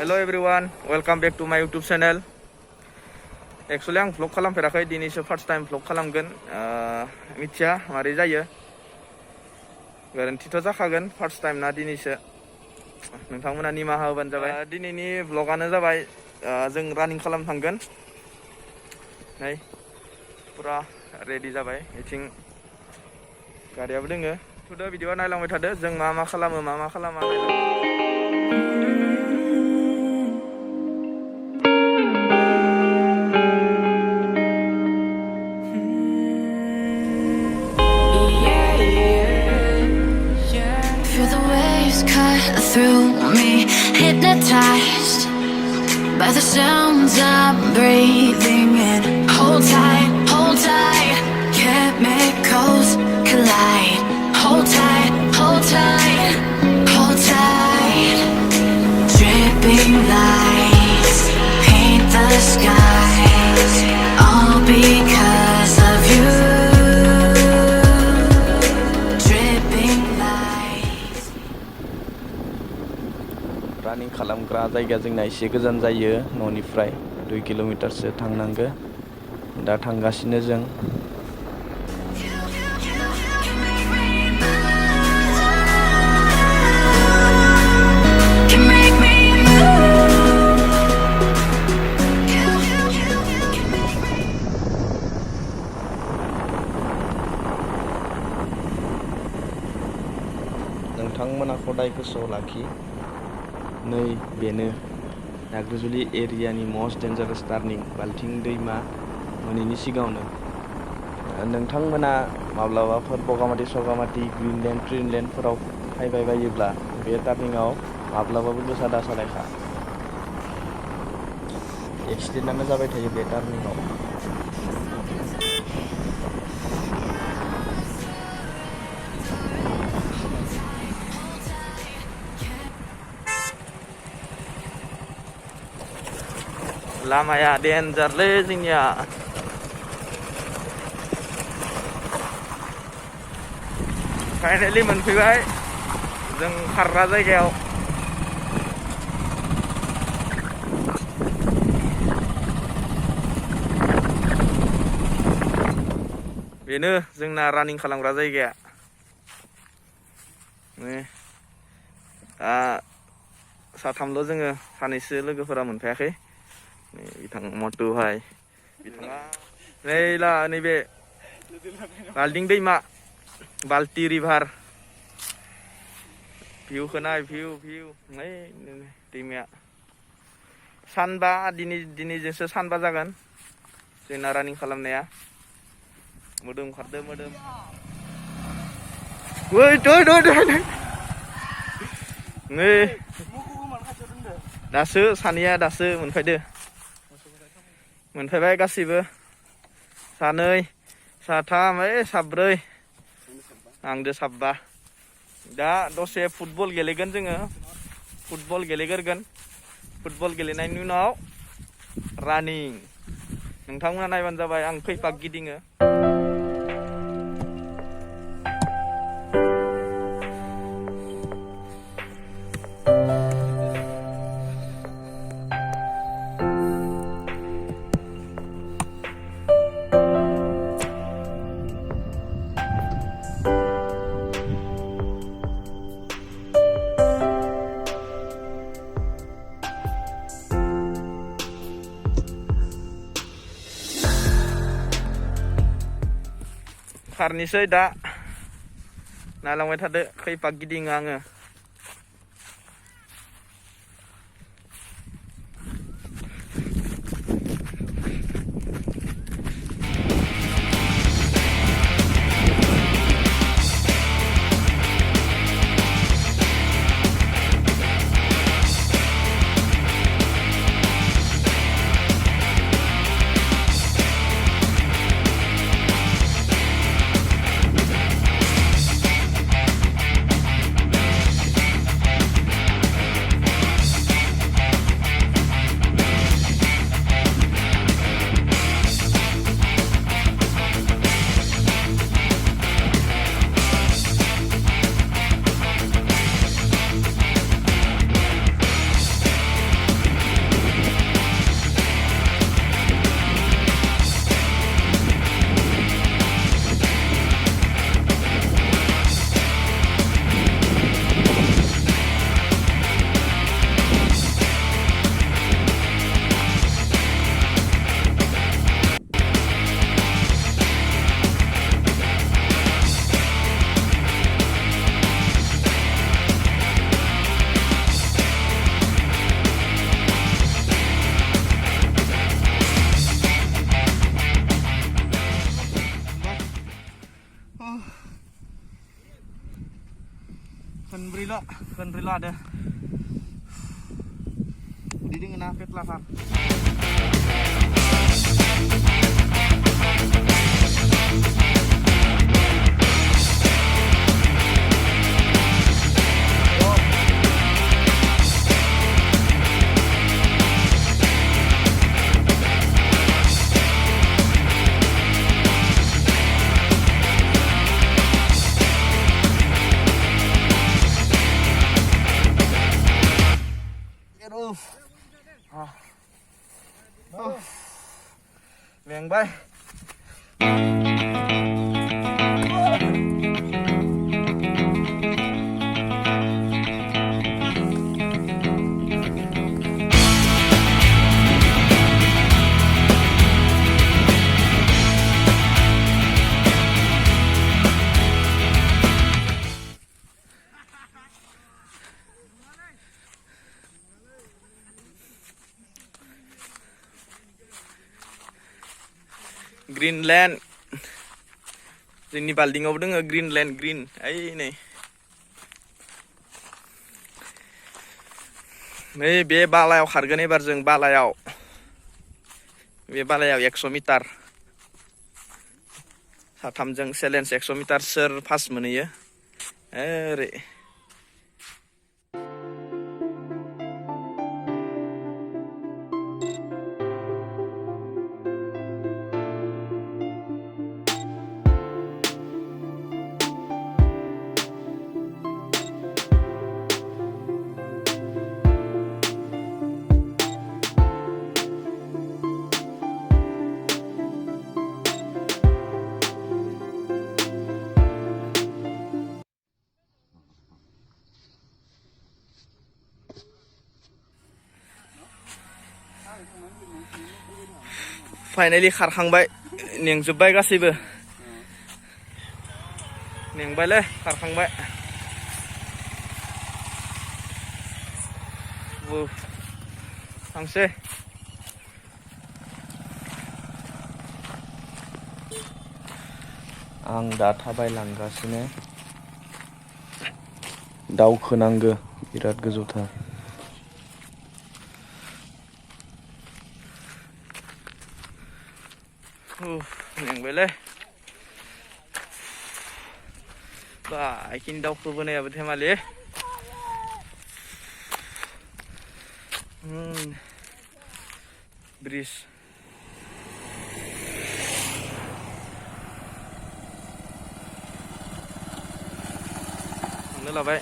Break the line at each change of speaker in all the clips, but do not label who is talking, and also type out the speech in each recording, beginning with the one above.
Hello everyone, welcome back to my YouTube channel. Actually आं vlog खालामफेराखै दिनैसो first time vlog खालामगोन मिथिया मारै जायो गोरोन्थिथ' जाखागोन first time ना दिनैसो नोंथांमोना निमाहा होबानो जाबाय दिनैनि vlogआनो जाबाय जों रानिं खालामनो थांगोन नै पुरा रेडि जाबाय इथिं गारियाबो दोङो थुदो भिडिअ नायलांबाय थादो जों मा खालामो मा खालामा
through me, hypnotized by the sounds I'm breathing in. Hold tight, chemicals collide. Hold tight, hold tight, hold tight. Dripping lights paint the skies, all because of you.
रानिं खालामग्रा जायगा जोंना एसे गोजान जायो न'निफ्राय 2 किल'मिटारसो थांनांगो दा थांगासिनो जों नोंथांमोना खदाय गोसोआव लाखि नै बेनो नाग्रिजुलि एरियानि मोस्ट डेन्जारास टार्निं बाल्थिं दैमा मोनैनि सिगाङावनो नोंथांमोना माब्लाबाफोर बगामाथि ग्रीनलेन्डफोराव फैबाय बायोब्ला बे टार्निंआव माब्लाबाबो गोसा दासालायखा एक्सिडेन्टआनो जाबाय थायो बे टार्निंआव लामाया डेन्जारलै जोंनिया फाइनालि मोनफैबाय जों खारग्रा जायगायाव बेनो जोंना रानिं खालामग्रा जायगाया साथामल' जोङो सानैसो लोगोफोरा मोनफायाखै बिथां मटु भाई बिथाङा नैबे बाल्टिं दैमा बाल्टी रिभार भिउखौ नाय भिउ नै दैमाया सानबा दिनैजोंसो सानबा जागोन जोंना रानिं खालामनाया मोदोम खारदो मोदोम नै दासो सानैया दासो मोनफैबाय गासैबो सानै साथाम साब्रै आंदो साबा दा दसे फुटबल गेलेगोन जोङो फुटबल गेलेगोरगोन फुटबल गेलेनायनि उनाव रानिं नोंथांमोना नायबानो जाबाय आं खै पाक गिदिङो खारनिसै दा नायलांबाय थादो खै पाक गिदिङो आङो Khlmby ada. Di dengan apa pelafar? Benw bay. Greenland. Ini balding apa dengan Greenland green. Ini. Ini be balayau harga nih barjeng balayau. Be balayau 100 meter. Satamjeng challenge 100 meter ser pas mana ya? Finally kharkhangbai nengjoब्बाय गासैबो नेंबायलै खारखांबाय थांसै आं दा थाबायलांगासिनो दावखोनांगो बिराद गोजौथार नेंबायलै बा आइखिनि दावखोबोनायाबो धेमालि bridge थांनो लाबाय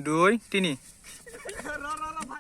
Doi, tini.